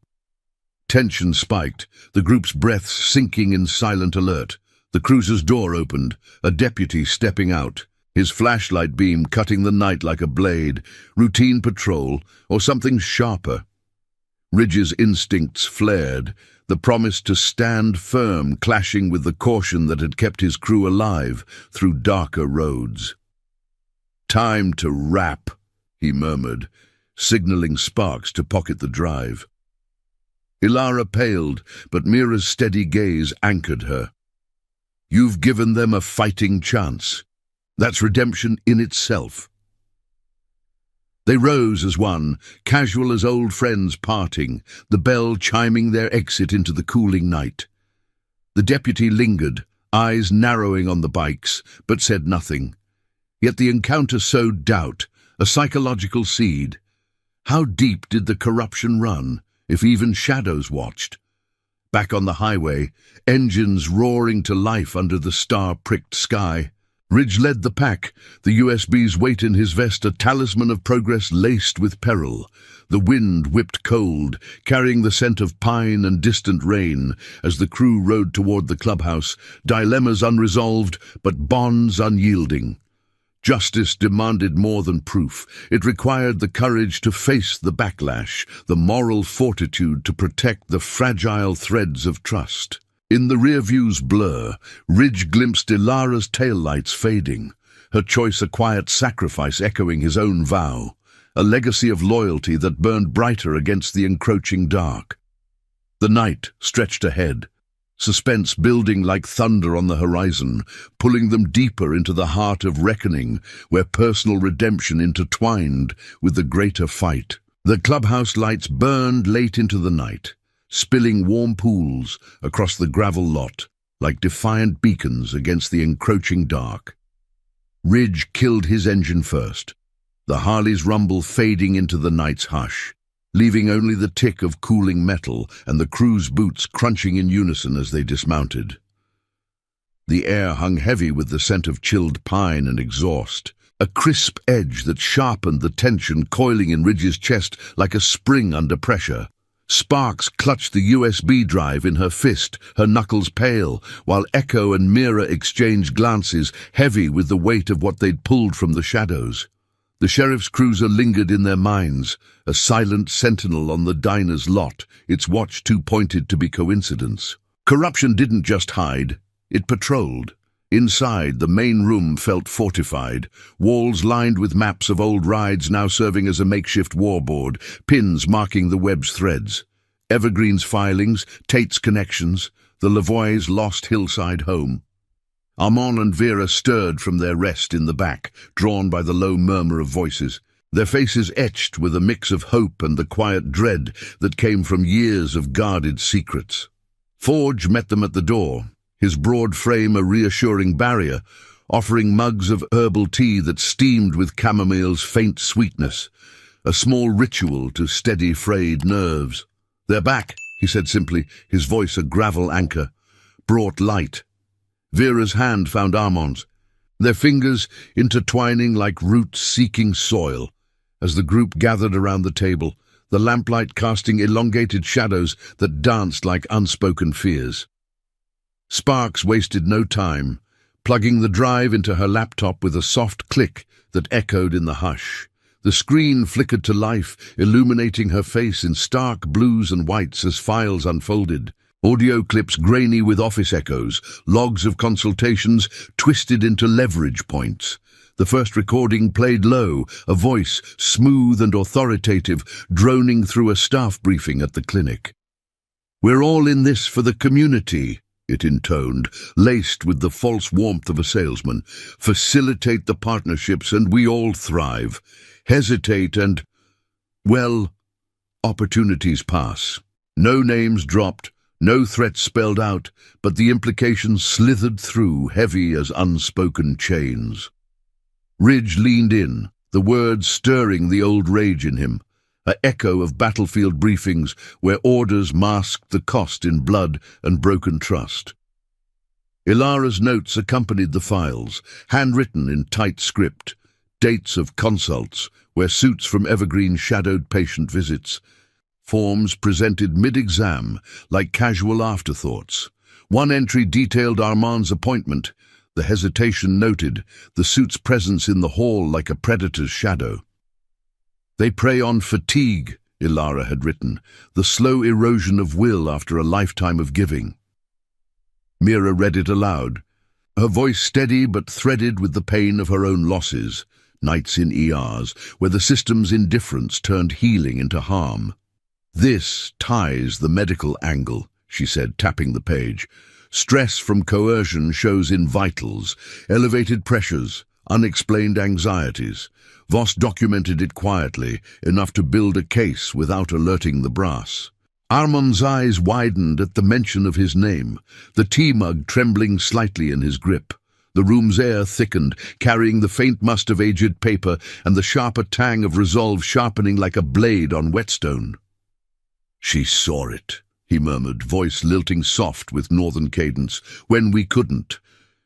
Tension spiked, the group's breaths sinking in silent alert. The cruiser's door opened, a deputy stepping out, his flashlight beam cutting the night like a blade. Routine patrol, or something sharper. Ridge's instincts flared, the promise to stand firm clashing with the caution that had kept his crew alive through darker roads. "Time to wrap," he murmured, signaling Sparks to pocket the drive. Ilara paled, but Mira's steady gaze anchored her. "You've given them a fighting chance. That's redemption in itself." They rose as one, casual as old friends parting, the bell chiming their exit into the cooling night. The deputy lingered, eyes narrowing on the bikes, but said nothing. Yet the encounter sowed doubt, a psychological seed. How deep did the corruption run, if even shadows watched? Back on the highway, engines roaring to life under the star-pricked sky. Ridge led the pack, the USB's weight in his vest a talisman of progress laced with peril. The wind whipped cold, carrying the scent of pine and distant rain as the crew rode toward the clubhouse, dilemmas unresolved but bonds unyielding. Justice demanded more than proof. It required the courage to face the backlash, the moral fortitude to protect the fragile threads of trust. In the rear view's blur, Ridge glimpsed Ilara's taillights fading, her choice a quiet sacrifice echoing his own vow, a legacy of loyalty that burned brighter against the encroaching dark. The night stretched ahead, suspense building like thunder on the horizon, pulling them deeper into the heart of reckoning, where personal redemption intertwined with the greater fight. The clubhouse lights burned late into the night, spilling warm pools across the gravel lot, like defiant beacons against the encroaching dark. Ridge killed his engine first, the Harley's rumble fading into the night's hush, leaving only the tick of cooling metal and the crew's boots crunching in unison as they dismounted. The air hung heavy with the scent of chilled pine and exhaust, a crisp edge that sharpened the tension coiling in Ridge's chest like a spring under pressure. Sparks clutched the USB drive in her fist, her knuckles pale, while Echo and Mira exchanged glances, heavy with the weight of what they'd pulled from the shadows. The sheriff's cruiser lingered in their minds, a silent sentinel on the diner's lot, its watch too pointed to be coincidence. Corruption didn't just hide, it patrolled. Inside, the main room felt fortified, walls lined with maps of old rides now serving as a makeshift warboard, pins marking the web's threads. Evergreen's filings, Tate's connections, the Lavois' lost hillside home. Armand and Vera stirred from their rest in the back, drawn by the low murmur of voices. their faces etched with a mix of hope and the quiet dread that came from years of guarded secrets. Forge met them at the door, his broad frame a reassuring barrier, offering mugs of herbal tea that steamed with chamomile's faint sweetness, a small ritual to steady frayed nerves. "They're back," he said simply, his voice a gravel anchor. Brought light. Vera's hand found Armand's, their fingers intertwining like roots seeking soil. As the group gathered around the table, the lamplight casting elongated shadows that danced like unspoken fears. Sparks wasted no time, plugging the drive into her laptop with a soft click that echoed in the hush. The screen flickered to life, illuminating her face in stark blues and whites as files unfolded. Audio clips grainy with office echoes, logs of consultations twisted into leverage points. The first recording played low, a voice, smooth and authoritative, droning through a staff briefing at the clinic. "We're all in this for the community," it intoned, laced with the false warmth of a salesman. "Facilitate the partnerships and we all thrive. Hesitate and, well, opportunities pass." No names dropped, no threats spelled out, but the implications slithered through, heavy as unspoken chains. Ridge leaned in, the words stirring the old rage in him, an echo of battlefield briefings where orders masked the cost in blood and broken trust. Ilara's notes accompanied the files, handwritten in tight script, dates of consults where suits from Evergreen shadowed patient visits, forms presented mid-exam like casual afterthoughts. One entry detailed Armand's appointment, the hesitation noted, the suit's presence in the hall like a predator's shadow. "They prey on fatigue," Ilara had written, "the slow erosion of will after a lifetime of giving." Mira read it aloud, her voice steady but threaded with the pain of her own losses, nights in ERs, where the system's indifference turned healing into harm. "This ties the medical angle," she said, tapping the page. "Stress from coercion shows in vitals, elevated pressures, unexplained anxieties. Voss documented it quietly, enough to build a case without alerting the brass." Armand's eyes widened at the mention of his name, the tea mug trembling slightly in his grip. The room's air thickened, carrying the faint must of aged paper and the sharper tang of resolve sharpening like a blade on whetstone. "She saw it," he murmured, voice lilting soft with northern cadence, "when we couldn't.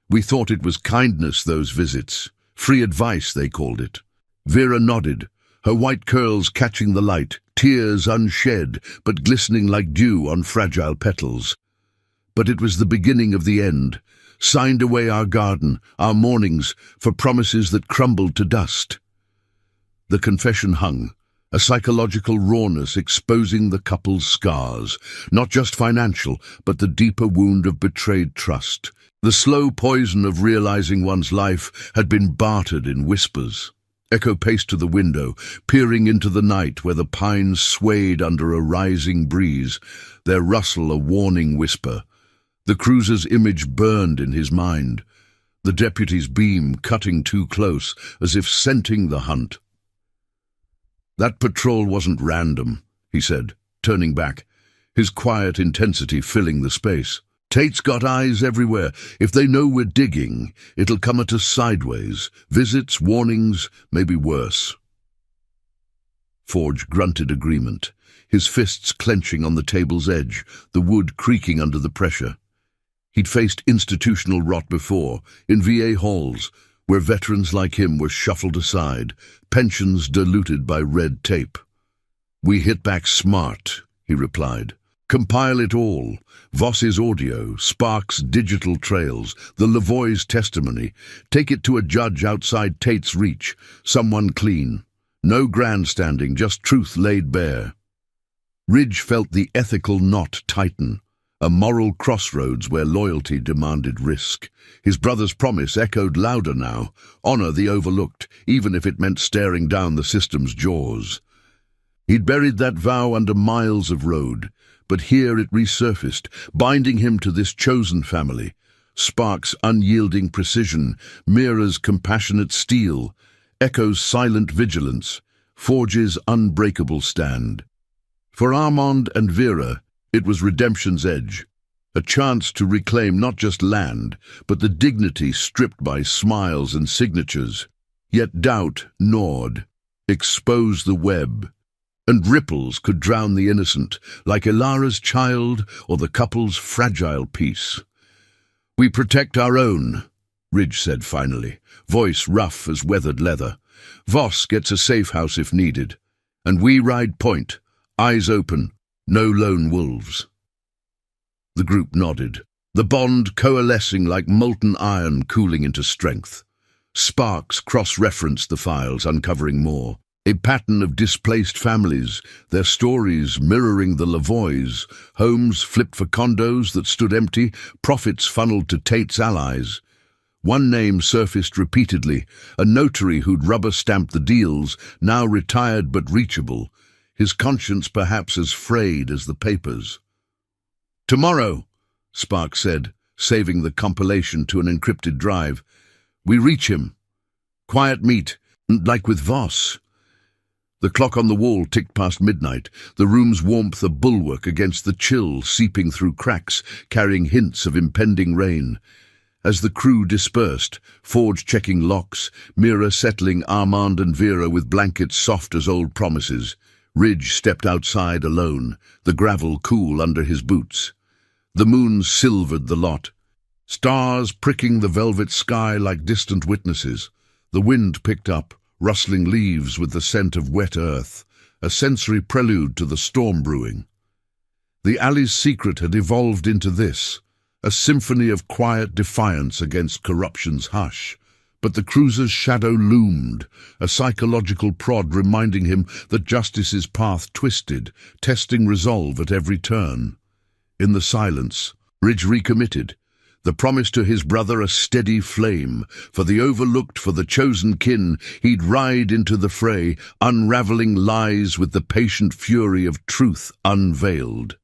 We thought it was kindness, those visits. Free advice, they called it." Vera nodded, her white curls catching the light, tears unshed but glistening like dew on fragile petals. "But it was the beginning of the end. Signed away our garden, our mornings, for promises that crumbled to dust." The confession hung, a psychological rawness exposing the couple's scars, not just financial, but the deeper wound of betrayed trust. The slow poison of realizing one's life had been bartered in whispers. Echo paced to the window, peering into the night where the pines swayed under a rising breeze, their rustle a warning whisper. The cruiser's image burned in his mind, the deputy's beam cutting too close, as if scenting the hunt. "That patrol wasn't random," he said, turning back, his quiet intensity filling the space. "Tate's got eyes everywhere. If they know we're digging, it'll come at us sideways. Visits, warnings, maybe worse." Forge grunted agreement, his fists clenching on the table's edge, the wood creaking under the pressure. He'd faced institutional rot before, in VA halls, where veterans like him were shuffled aside, pensions diluted by red tape. "We hit back smart," he replied. "Compile it all, Voss's audio, Sparks' digital trails, the Lavoie's testimony. Take it to a judge outside Tate's reach, someone clean. No grandstanding, just truth laid bare." Ridge felt the ethical knot tighten, a moral crossroads where loyalty demanded risk. His brother's promise echoed louder now, honor the overlooked, even if it meant staring down the system's jaws. He'd buried that vow under miles of road, but here it resurfaced, binding him to this chosen family. Sparks' unyielding precision, Mira's compassionate steel, Echo's silent vigilance, Forge's unbreakable stand. For Armand and Vera, it was redemption's edge, a chance to reclaim not just land, but the dignity stripped by smiles and signatures. Yet doubt gnawed, exposed the web, and ripples could drown the innocent, like Ilara's child or the couple's fragile peace. "We protect our own," Ridge said finally, voice rough as weathered leather. "Voss gets a safe house if needed, and we ride point, eyes open, no lone wolves." The group nodded, the bond coalescing like molten iron cooling into strength. Sparks cross-referenced the files, uncovering more. A pattern of displaced families, their stories mirroring the Lavoys, homes flipped for condos that stood empty, profits funneled to Tate's allies. One name surfaced repeatedly, a notary who'd rubber-stamped the deals, now retired but reachable, his conscience perhaps as frayed as the papers. "Tomorrow," Sparks said, saving the compilation to an encrypted drive. "We reach him. Quiet meet, like with Voss." The clock on the wall ticked past midnight, the room's warmth a bulwark against the chill seeping through cracks, carrying hints of impending rain. As the crew dispersed, Forge checking locks, Mira settling Armand and Vera with blankets soft as old promises, Ridge stepped outside alone, the gravel cool under his boots. The moon silvered the lot, stars pricking the velvet sky like distant witnesses. The wind picked up, rustling leaves with the scent of wet earth, a sensory prelude to the storm brewing. The alley's secret had evolved into this, a symphony of quiet defiance against corruption's hush. But the cruiser's shadow loomed, a psychological prod reminding him that justice's path twisted, testing resolve at every turn. In the silence, Ridge recommitted, the promise to his brother a steady flame. For the overlooked, for the chosen kin, he'd ride into the fray, unraveling lies with the patient fury of truth unveiled.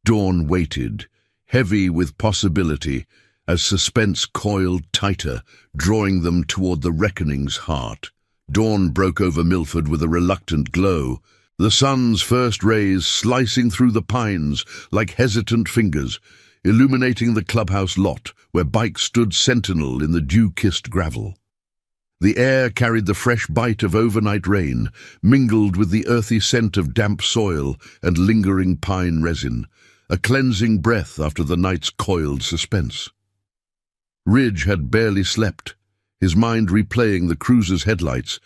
Dawn waited, heavy with possibility, as suspense coiled tighter, drawing them toward the reckoning's heart. Dawn broke over Milford with a reluctant glow, the sun's first rays slicing through the pines like hesitant fingers, illuminating the clubhouse lot where bikes stood sentinel in the dew-kissed gravel. The air carried the fresh bite of overnight rain, mingled with the earthy scent of damp soil and lingering pine resin, a cleansing breath after the night's coiled suspense. Ridge had barely slept, his mind replaying the cruiser's headlights,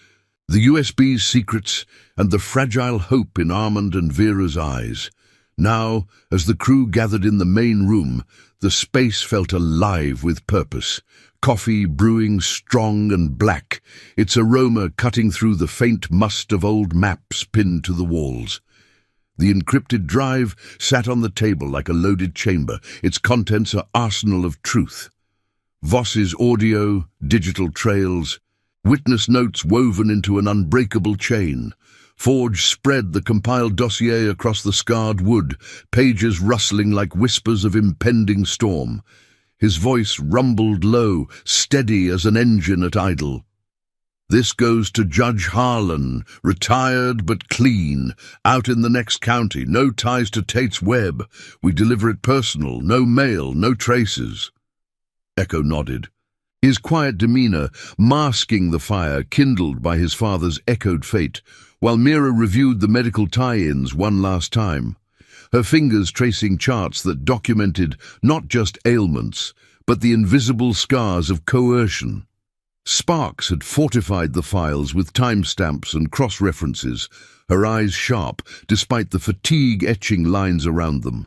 the USB's secrets, and the fragile hope in Armand and Vera's eyes. Now, as the crew gathered in the main room, the space felt alive with purpose. Coffee brewing strong and black, its aroma cutting through the faint must of old maps pinned to the walls. The encrypted drive sat on the table like a loaded chamber, its contents an arsenal of truth. Voss's audio, digital trails, witness notes woven into an unbreakable chain. Forge spread the compiled dossier across the scarred wood, pages rustling like whispers of impending storm. His voice rumbled low, steady as an engine at idle. "This goes to Judge Harlan, retired but clean, out in the next county, no ties to Tate's web. We deliver it personal, no mail, no traces." Echo nodded, his quiet demeanor masking the fire kindled by his father's echoed fate, while Mira reviewed the medical tie-ins one last time, her fingers tracing charts that documented not just ailments, but the invisible scars of coercion. Sparks had fortified the files with timestamps and cross-references, her eyes sharp despite the fatigue etching lines around them.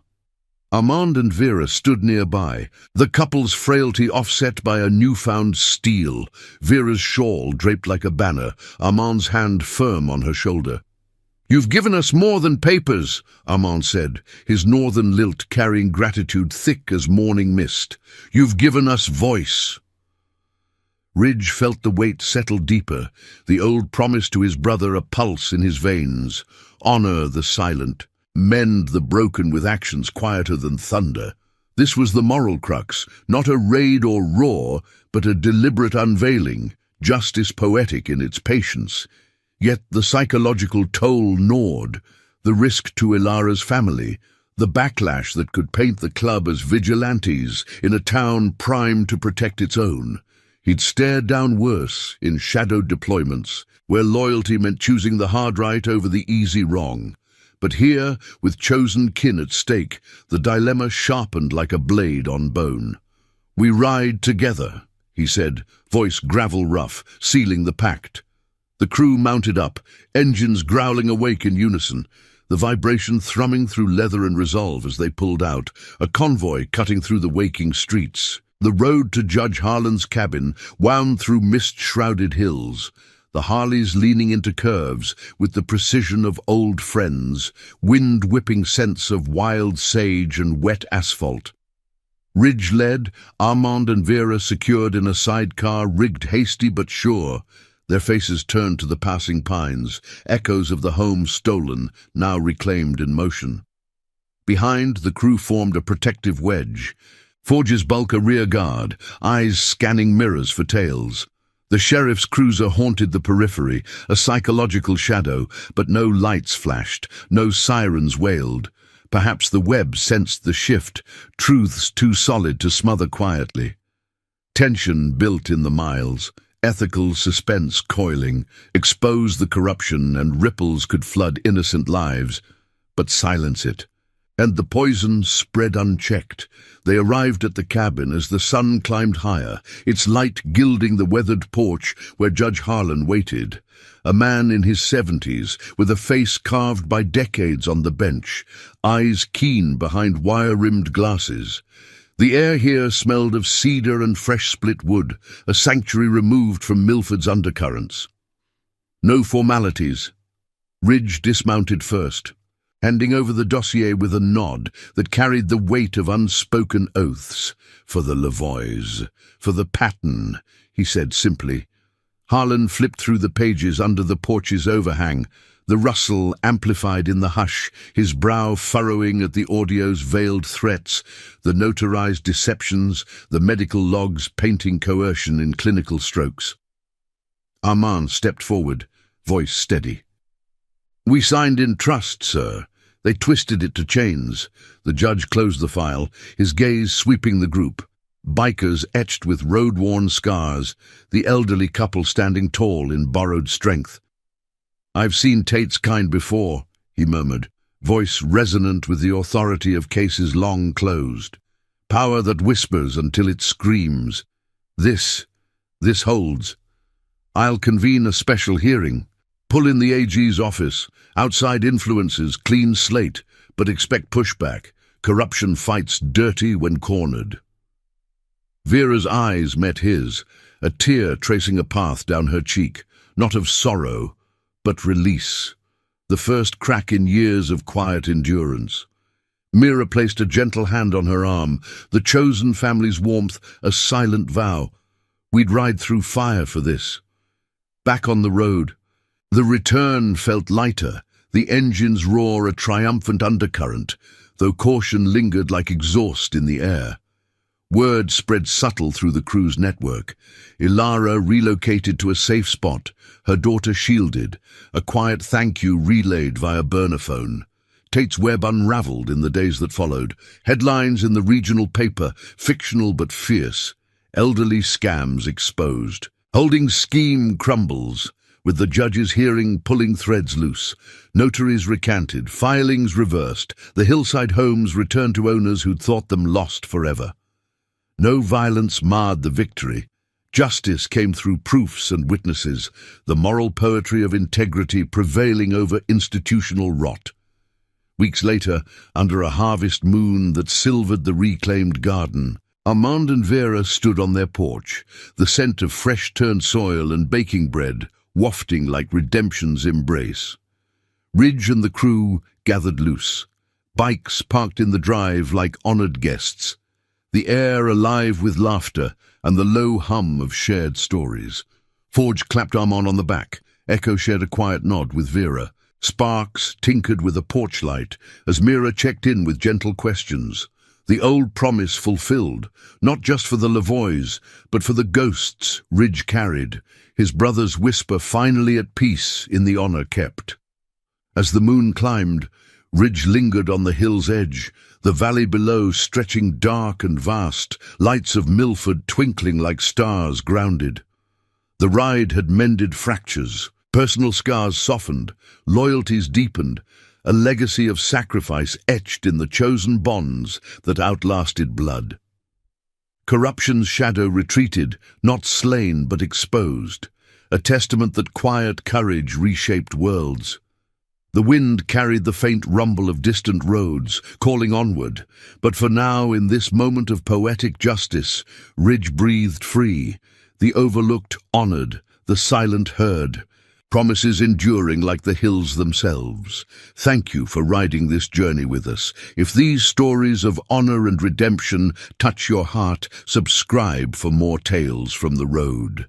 Armand and Vera stood nearby, the couple's frailty offset by a newfound steel, Vera's shawl draped like a banner, Armand's hand firm on her shoulder. "You've given us more than papers," Armand said, his northern lilt carrying gratitude thick as morning mist. "You've given us voice." Ridge felt the weight settle deeper, the old promise to his brother a pulse in his veins. Honor the silent, mend the broken with actions quieter than thunder. This was the moral crux, not a raid or roar, but a deliberate unveiling, justice poetic in its patience. Yet the psychological toll gnawed, the risk to Ilara's family, the backlash that could paint the club as vigilantes in a town primed to protect its own. He'd stared down worse in shadowed deployments, where loyalty meant choosing the hard right over the easy wrong. But here, with chosen kin at stake, the dilemma sharpened like a blade on bone. "We ride together," he said, voice gravel rough, sealing the pact. The crew mounted up, engines growling awake in unison, the vibration thrumming through leather and resolve as they pulled out, a convoy cutting through the waking streets. The road to Judge Harlan's cabin wound through mist-shrouded hills, the Harleys leaning into curves with the precision of old friends, wind-whipping scents of wild sage and wet asphalt. Ridge led, Armand and Vera secured in a sidecar rigged hasty but sure, their faces turned to the passing pines, echoes of the home stolen, now reclaimed in motion. Behind, the crew formed a protective wedge. Forge's bulk a rear guard, eyes scanning mirrors for tails. The sheriff's cruiser haunted the periphery, a psychological shadow, but no lights flashed, no sirens wailed. Perhaps the web sensed the shift, truths too solid to smother quietly. Tension built in the miles, ethical suspense coiling, exposed the corruption and ripples could flood innocent lives, but silence it. And the poison spread unchecked. They arrived at the cabin as the sun climbed higher, its light gilding the weathered porch where Judge Harlan waited. A man in his 70s, with a face carved by decades on the bench, eyes keen behind wire-rimmed glasses. The air here smelled of cedar and fresh split wood, a sanctuary removed from Milford's undercurrents. No formalities. Ridge dismounted first, handing over the dossier with a nod that carried the weight of unspoken oaths. "For the Lavois, for the pattern," he said simply. Harlan flipped through the pages under the porch's overhang, the rustle amplified in the hush, his brow furrowing at the audio's veiled threats, the notarized deceptions, the medical logs painting coercion in clinical strokes. Armand stepped forward, voice steady. "We signed in trust, sir. They twisted it to chains." The judge closed the file, his gaze sweeping the group. Bikers etched with road-worn scars, the elderly couple standing tall in borrowed strength. "I've seen Tate's kind before," he murmured, voice resonant with the authority of cases long closed. "Power that whispers until it screams. This holds. I'll convene a special hearing. Pull in the AG's office. Outside influences, clean slate, but expect pushback. Corruption fights dirty when cornered." Vera's eyes met his, a tear tracing a path down her cheek, not of sorrow, but release. The first crack in years of quiet endurance. Mira placed a gentle hand on her arm, the chosen family's warmth a silent vow. "We'd ride through fire for this." Back on the road, the return felt lighter, the engine's roar a triumphant undercurrent, though caution lingered like exhaust in the air. Word spread subtle through the crew's network. Ilara relocated to a safe spot, her daughter shielded, a quiet thank you relayed via burner phone. Tate's web unraveled in the days that followed. Headlines in the regional paper, fictional but fierce. Elderly scams exposed. Holding scheme crumbles, with the judge's hearing pulling threads loose. Notaries recanted, filings reversed, the hillside homes returned to owners who'd thought them lost forever. No violence marred the victory. Justice came through proofs and witnesses, the moral poetry of integrity prevailing over institutional rot. Weeks later, under a harvest moon that silvered the reclaimed garden, Armand and Vera stood on their porch, the scent of fresh-turned soil and baking bread wafting like redemption's embrace. Ridge and the crew gathered loose, bikes parked in the drive like honored guests, the air alive with laughter and the low hum of shared stories. Forge clapped Armand on the back. Echo shared a quiet nod with Vera. Sparks tinkered with a porch light as Mira checked in with gentle questions. The old promise fulfilled, not just for the Lavoys, but for the ghosts Ridge carried, his brother's whisper finally at peace in the honor kept. As the moon climbed, Ridge lingered on the hill's edge, the valley below stretching dark and vast, lights of Milford twinkling like stars grounded. The ride had mended fractures, personal scars softened, loyalties deepened, a legacy of sacrifice etched in the chosen bonds that outlasted blood. Corruption's shadow retreated, not slain but exposed, a testament that quiet courage reshaped worlds. The wind carried the faint rumble of distant roads, calling onward, but for now, in this moment of poetic justice, Ridge breathed free, the overlooked honored, the silent heard, promises enduring like the hills themselves. Thank you for riding this journey with us. If these stories of honor and redemption touch your heart, subscribe for more tales from the road.